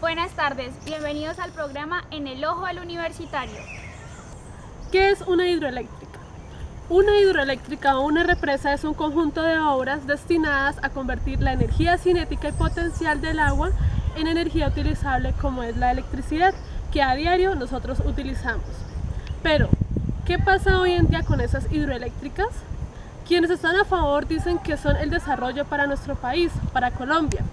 Buenas tardes, bienvenidos al programa En el Ojo del Universitario. ¿Qué es una hidroeléctrica? Una hidroeléctrica o una represa es un conjunto de obras destinadas a convertir la energía cinética y potencial del agua en energía utilizable como es la electricidad, que a diario nosotros utilizamos. Pero, ¿qué pasa hoy en día con esas hidroeléctricas? Quienes están a favor dicen que son el desarrollo para nuestro país, para Colombia,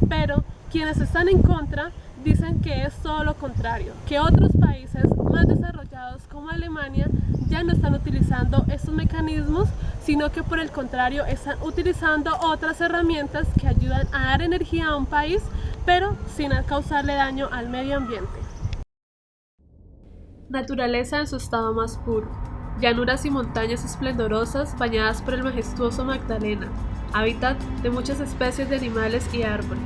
pero quienes están en contra dicen que es todo lo contrario, que otros países más desarrollados como Alemania ya no están utilizando estos mecanismos, sino que por el contrario están utilizando otras herramientas que ayudan a dar energía a un país, pero sin causarle daño al medio ambiente. Naturaleza en su estado más puro. Llanuras y montañas esplendorosas bañadas por el majestuoso Magdalena, hábitat de muchas especies de animales y árboles.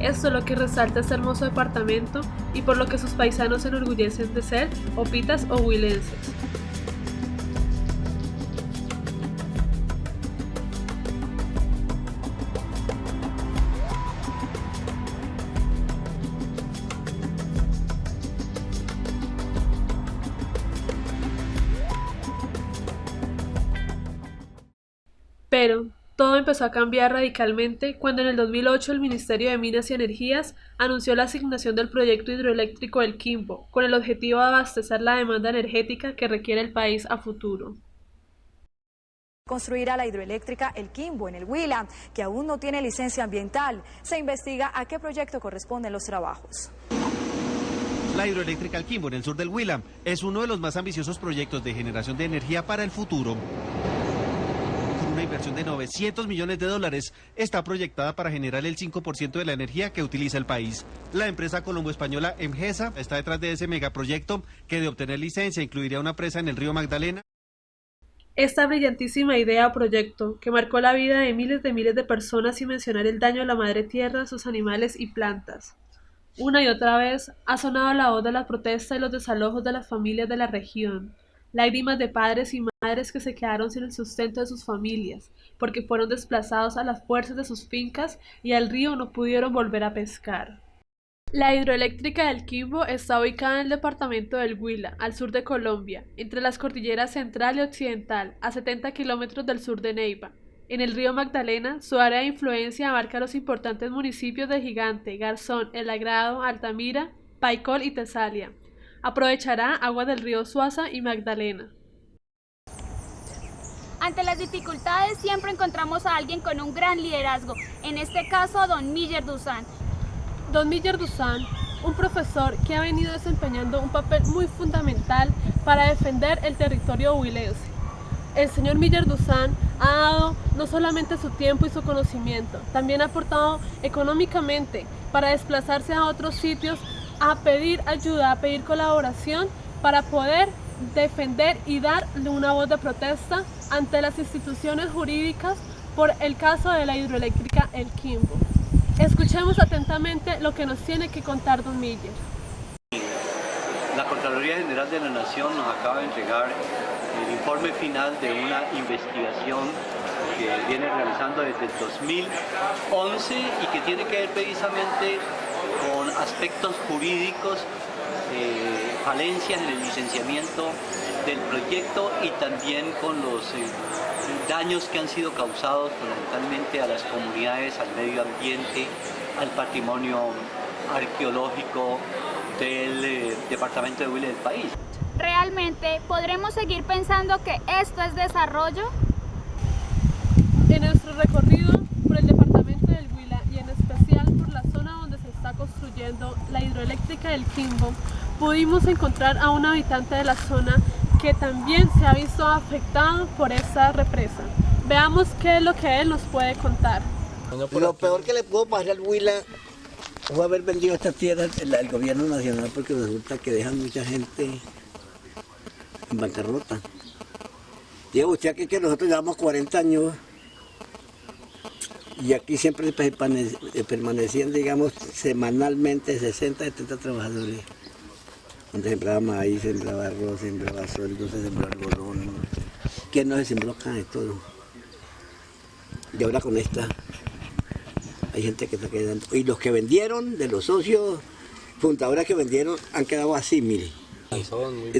Esto es lo que resalta este hermoso departamento y por lo que sus paisanos se enorgullecen de ser opitas o huilenses. Pero todo empezó a cambiar radicalmente cuando en el 2008 el Ministerio de Minas y Energías anunció la asignación del proyecto hidroeléctrico del Quimbo, con el objetivo de abastecer la demanda energética que requiere el país a futuro. Construirá la hidroeléctrica El Quimbo en el Huila, que aún no tiene licencia ambiental. Se investiga a qué proyecto corresponden los trabajos. La hidroeléctrica El Quimbo en el sur del Huila es uno de los más ambiciosos proyectos de generación de energía para el futuro. Una inversión de $900 millones está proyectada para generar el 5% de la energía que utiliza el país. La empresa colombo-española Emgesa está detrás de ese megaproyecto que de obtener licencia incluiría una presa en el río Magdalena. Esta brillantísima idea o proyecto, que marcó la vida de miles de personas sin mencionar el daño a la madre tierra, sus animales y plantas. Una y otra vez ha sonado la voz de la protesta y los desalojos de las familias de la región. Lágrimas de padres y madres que se quedaron sin el sustento de sus familias, porque fueron desplazados a las fuerzas de sus fincas y al río no pudieron volver a pescar. La hidroeléctrica del Quimbo está ubicada en el departamento del Huila, al sur de Colombia, entre las cordilleras central y occidental, a 70 kilómetros del sur de Neiva. En el río Magdalena, su área de influencia abarca los importantes municipios de Gigante, Garzón, El Agrado, Altamira, Paicol y Tesalia. Aprovechará aguas del río Suaza y Magdalena. Ante las dificultades siempre encontramos a alguien con un gran liderazgo, en este caso don Miller Dusan. Don Miller Dusan, un profesor que ha venido desempeñando un papel muy fundamental para defender el territorio huilense. El señor Miller Dusan ha dado no solamente su tiempo y su conocimiento, también ha aportado económicamente para desplazarse a otros sitios a pedir ayuda, a pedir colaboración para poder defender y dar una voz de protesta ante las instituciones jurídicas por el caso de la hidroeléctrica El Quimbo. Escuchemos atentamente lo que nos tiene que contar don Miller. La Contraloría General de la Nación nos acaba de entregar el informe final de una investigación que viene realizando desde el 2011 y que tiene que ver precisamente con aspectos jurídicos, falencias en el licenciamiento del proyecto y también con los daños que han sido causados fundamentalmente a las comunidades, al medio ambiente, al patrimonio arqueológico del departamento de Huila del país. ¿Realmente podremos seguir pensando que esto es desarrollo? En nuestro recorrido por el departamento del Huila y en especial por la zona donde se está construyendo la hidroeléctrica del Quimbo, pudimos encontrar a un habitante de la zona que también se ha visto afectado por esta represa. Veamos qué es lo que él nos puede contar. Lo peor que le pudo pasar al Huila fue haber vendido esta tierra al gobierno nacional, porque resulta que dejan mucha gente en bancarrota. Diga usted aquí que nosotros llevamos 40 años y aquí siempre permanecían, digamos, semanalmente 60, 70 trabajadores. Donde sembraba maíz, sembraba arroz, sembraba sueldo, se sembraba algodón. Que no se sembró acá de todo. Y ahora con esta hay gente que está quedando. Y los que vendieron de los socios puntadoras que vendieron han quedado así, mire.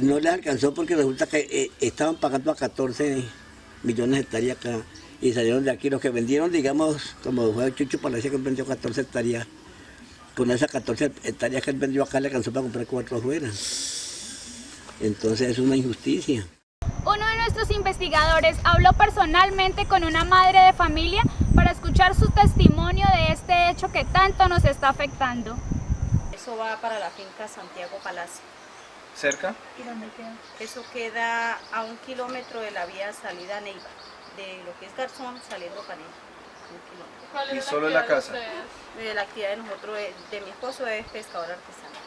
No les alcanzó porque resulta que estaban pagando a 14 millones de hectáreas acá y salieron de aquí. Los que vendieron, digamos, como fue Chucho Palacio que vendió 14 hectáreas, con esas 14 hectáreas que él vendió acá le alcanzó para comprar 4 afuera. Entonces es una injusticia. Uno de nuestros investigadores habló personalmente con una madre de familia para escuchar su testimonio de este hecho que tanto nos está afectando. Eso va para la finca Santiago Palacio. ¿Cerca? ¿Y dónde queda? Eso queda a 1 kilómetro de la vía salida a Neiva, de lo que es Garzón saliendo para Neiva. 1 kilómetro. ¿Y solo en la casa? La actividad de nosotros, de mi esposo, es pescador artesano.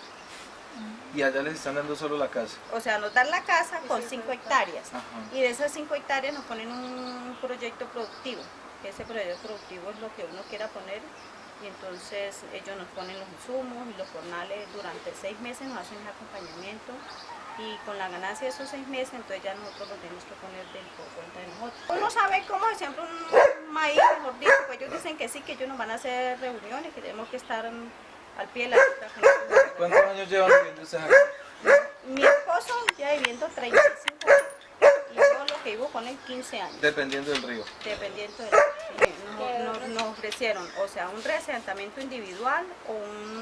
¿Y allá les están dando solo la casa? O sea, nos dan la casa con 5 hectáreas. Ajá. Y de esas 5 hectáreas nos ponen un proyecto productivo. Ese proyecto productivo es lo que uno quiera poner. Y entonces ellos nos ponen los insumos y los jornales durante 6 meses, nos hacen el acompañamiento. Y con la ganancia de esos 6 meses, entonces ya nosotros lo tenemos que poner por cuenta de nosotros. Uno sabe cómo se siembra un maíz, mejor dicho, pues ellos dicen que sí, que ellos nos van a hacer reuniones, que tenemos que estar al pie de la letra. ¿Cuántos años llevan viviendo ustedes acá? Mi esposo ya viviendo 35 años y yo lo que vivo con él 15 años. Dependiendo del río. Dependiendo de nos ofrecieron, o sea, un reasentamiento individual o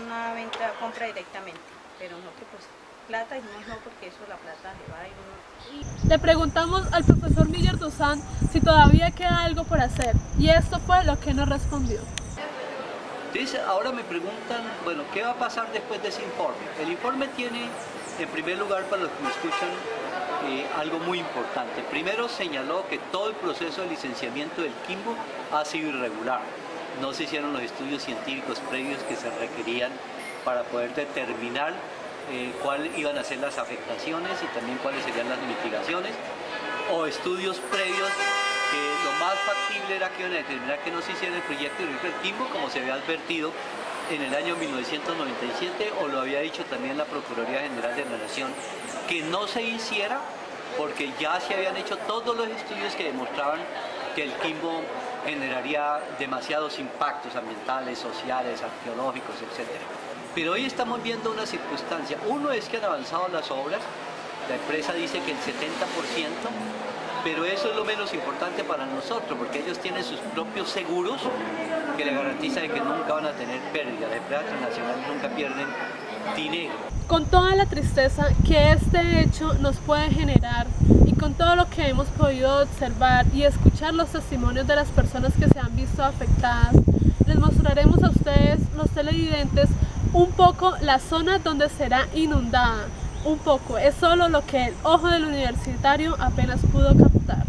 una venta, compra directamente, pero nosotros pues plata y no porque eso la plata se va y uno... Le preguntamos al profesor Miller Duzán si todavía queda algo por hacer y esto fue lo que nos respondió. Entonces, ahora me preguntan, bueno, ¿qué va a pasar después de ese informe? El informe tiene, en primer lugar, para los que me escuchan, algo muy importante. Primero señaló que todo el proceso de licenciamiento del Quimbo ha sido irregular. No se hicieron los estudios científicos previos que se requerían para poder determinar cuáles iban a ser las afectaciones y también cuáles serían las mitigaciones, o estudios previos que lo más factible era que iban a determinar que no se hiciera el proyecto del Quimbo como se había advertido en el año 1997, o lo había dicho también la Procuraduría General de la Nación, que no se hiciera porque ya se habían hecho todos los estudios que demostraban que el Quimbo generaría demasiados impactos ambientales, sociales, arqueológicos, etc. Pero hoy estamos viendo una circunstancia. Uno es que han avanzado las obras, la empresa dice que el 70%, pero eso es lo menos importante para nosotros, porque ellos tienen sus propios seguros que le garantizan que nunca van a tener pérdida. Las empresas transnacionales nunca pierden dinero. Con toda la tristeza que este hecho nos puede generar y con todo lo que hemos podido observar y escuchar los testimonios de las personas que se han visto afectadas, les mostraremos a ustedes, los televidentes, un poco la zona donde será inundada. Un poco, es solo lo que el ojo del universitario apenas pudo captar.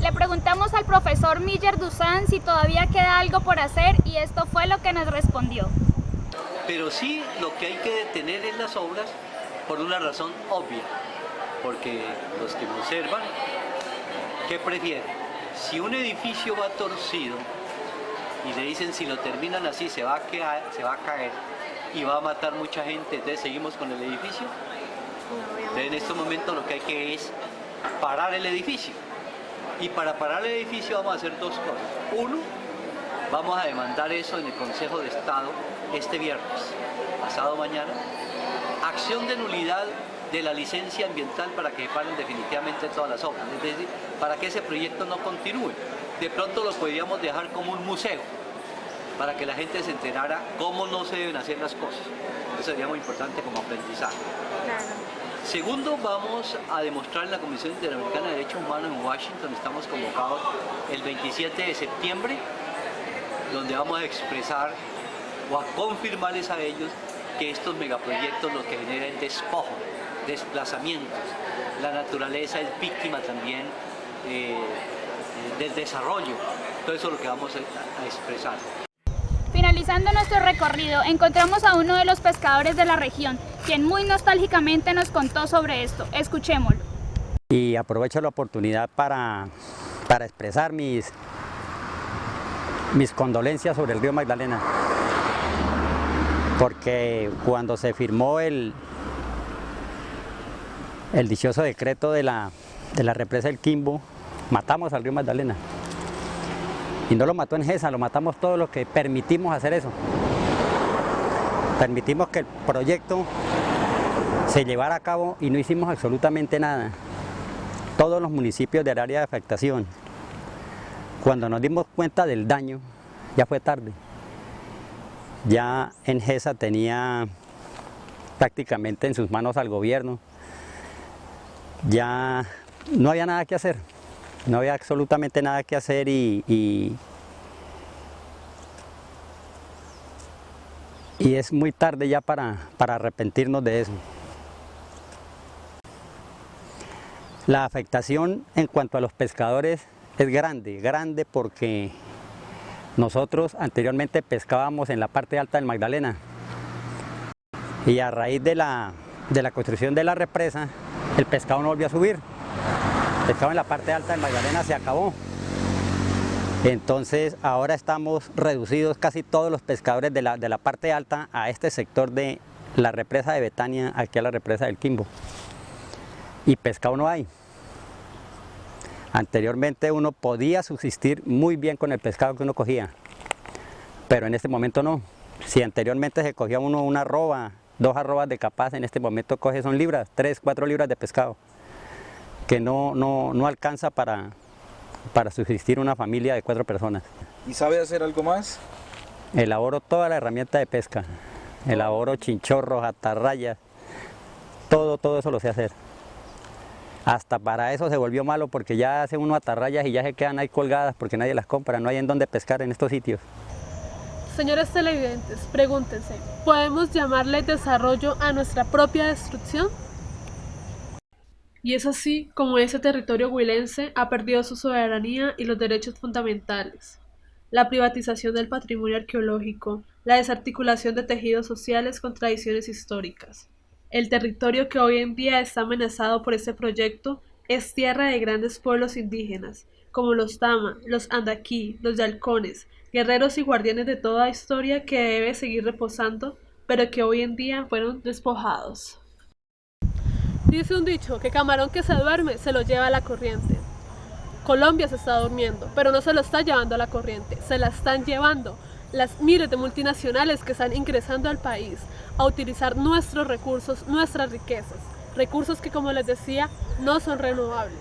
Le preguntamos al profesor Miller Duzán si todavía queda algo por hacer y esto fue lo que nos respondió. Pero sí, lo que hay que detener es las obras por una razón obvia, porque los que me observan, ¿qué prefieren? Si un edificio va torcido y le dicen si lo terminan así se va a caer y va a matar mucha gente, entonces seguimos con el edificio. Entonces, en este momento lo que hay que es parar el edificio. Y para parar el edificio vamos a hacer dos cosas. Uno, vamos a demandar eso en el Consejo de Estado este viernes, pasado mañana. Acción de nulidad de la licencia ambiental para que paren definitivamente todas las obras. Es decir, para que ese proyecto no continúe. De pronto lo podríamos dejar como un museo, para que la gente se enterara cómo no se deben hacer las cosas. Eso sería muy importante como aprendizaje. Segundo, vamos a demostrar en la Comisión Interamericana de Derechos Humanos en Washington, estamos convocados el 27 de septiembre, donde vamos a expresar o a confirmarles a ellos que estos megaproyectos lo que generan es despojo, desplazamientos. La naturaleza es víctima también del desarrollo. Todo eso es lo que vamos a expresar. Finalizando nuestro recorrido, encontramos a uno de los pescadores de la región, quien muy nostálgicamente nos contó sobre esto. Escuchémoslo. Y aprovecho la oportunidad para expresar mis condolencias sobre el río Magdalena, porque cuando se firmó el dichoso decreto de la represa del Quimbo, matamos al río Magdalena. Y no lo mató Engesa, lo matamos todos los que permitimos hacer eso. Permitimos que el proyecto se llevara a cabo y no hicimos absolutamente nada. Todos los municipios del área de afectación. Cuando nos dimos cuenta del daño, ya fue tarde. Ya Engesa tenía prácticamente en sus manos al gobierno. Ya no había nada que hacer. No había absolutamente nada que hacer y es muy tarde ya para arrepentirnos de eso. La afectación en cuanto a los pescadores es grande porque nosotros anteriormente pescábamos en la parte alta del Magdalena y a raíz de la construcción de la represa el pescado no volvió a subir. El pescado en la parte alta del Magdalena se acabó. Entonces ahora estamos reducidos casi todos los pescadores de la parte alta a este sector de la represa de Betania, aquí a la represa del Quimbo. Y pescado no hay. Anteriormente uno podía subsistir muy bien con el pescado que uno cogía, pero en este momento no. Si anteriormente se cogía uno una arroba, 2 arrobas de capaz, en este momento coge son libras, 3, 4 libras de pescado, que no alcanza para subsistir una familia de 4 personas. ¿Y sabe hacer algo más? Elaboro toda la herramienta de pesca, elaboro chinchorros, atarrayas, todo eso lo sé hacer. Hasta para eso se volvió malo porque ya hace uno atarrayas y ya se quedan ahí colgadas porque nadie las compra, no hay en dónde pescar en estos sitios. Señores televidentes, pregúntense, ¿podemos llamarle desarrollo a nuestra propia destrucción? Y es así como ese territorio huilense ha perdido su soberanía y los derechos fundamentales. La privatización del patrimonio arqueológico, la desarticulación de tejidos sociales con tradiciones históricas. El territorio que hoy en día está amenazado por este proyecto es tierra de grandes pueblos indígenas, como los Tama, los Andaquí, los Yalcones, guerreros y guardianes de toda historia que debe seguir reposando, pero que hoy en día fueron despojados. Dice un dicho que camarón que se duerme se lo lleva a la corriente. Colombia se está durmiendo, pero no se lo está llevando a la corriente, se la están llevando las miles de multinacionales que están ingresando al país a utilizar nuestros recursos, nuestras riquezas, recursos que, como les decía, no son renovables.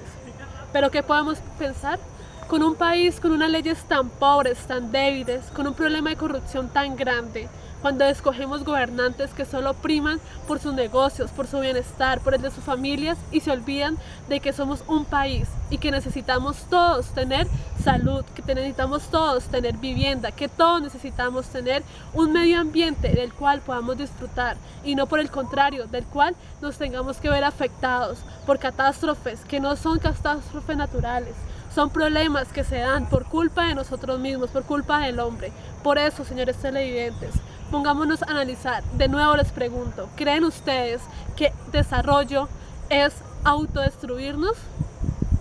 Pero ¿qué podemos pensar? Con un país con unas leyes tan pobres, tan débiles, con un problema de corrupción tan grande, cuando escogemos gobernantes que solo priman por sus negocios, por su bienestar, por el de sus familias y se olvidan de que somos un país y que necesitamos todos tener salud, que necesitamos todos tener vivienda, que todos necesitamos tener un medio ambiente del cual podamos disfrutar y no por el contrario, del cual nos tengamos que ver afectados por catástrofes que no son catástrofes naturales. Son problemas que se dan por culpa de nosotros mismos, por culpa del hombre. Por eso, señores televidentes, pongámonos a analizar. De nuevo les pregunto, ¿creen ustedes que desarrollo es autodestruirnos?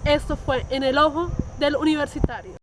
Esto fue En el Ojo del Universitario.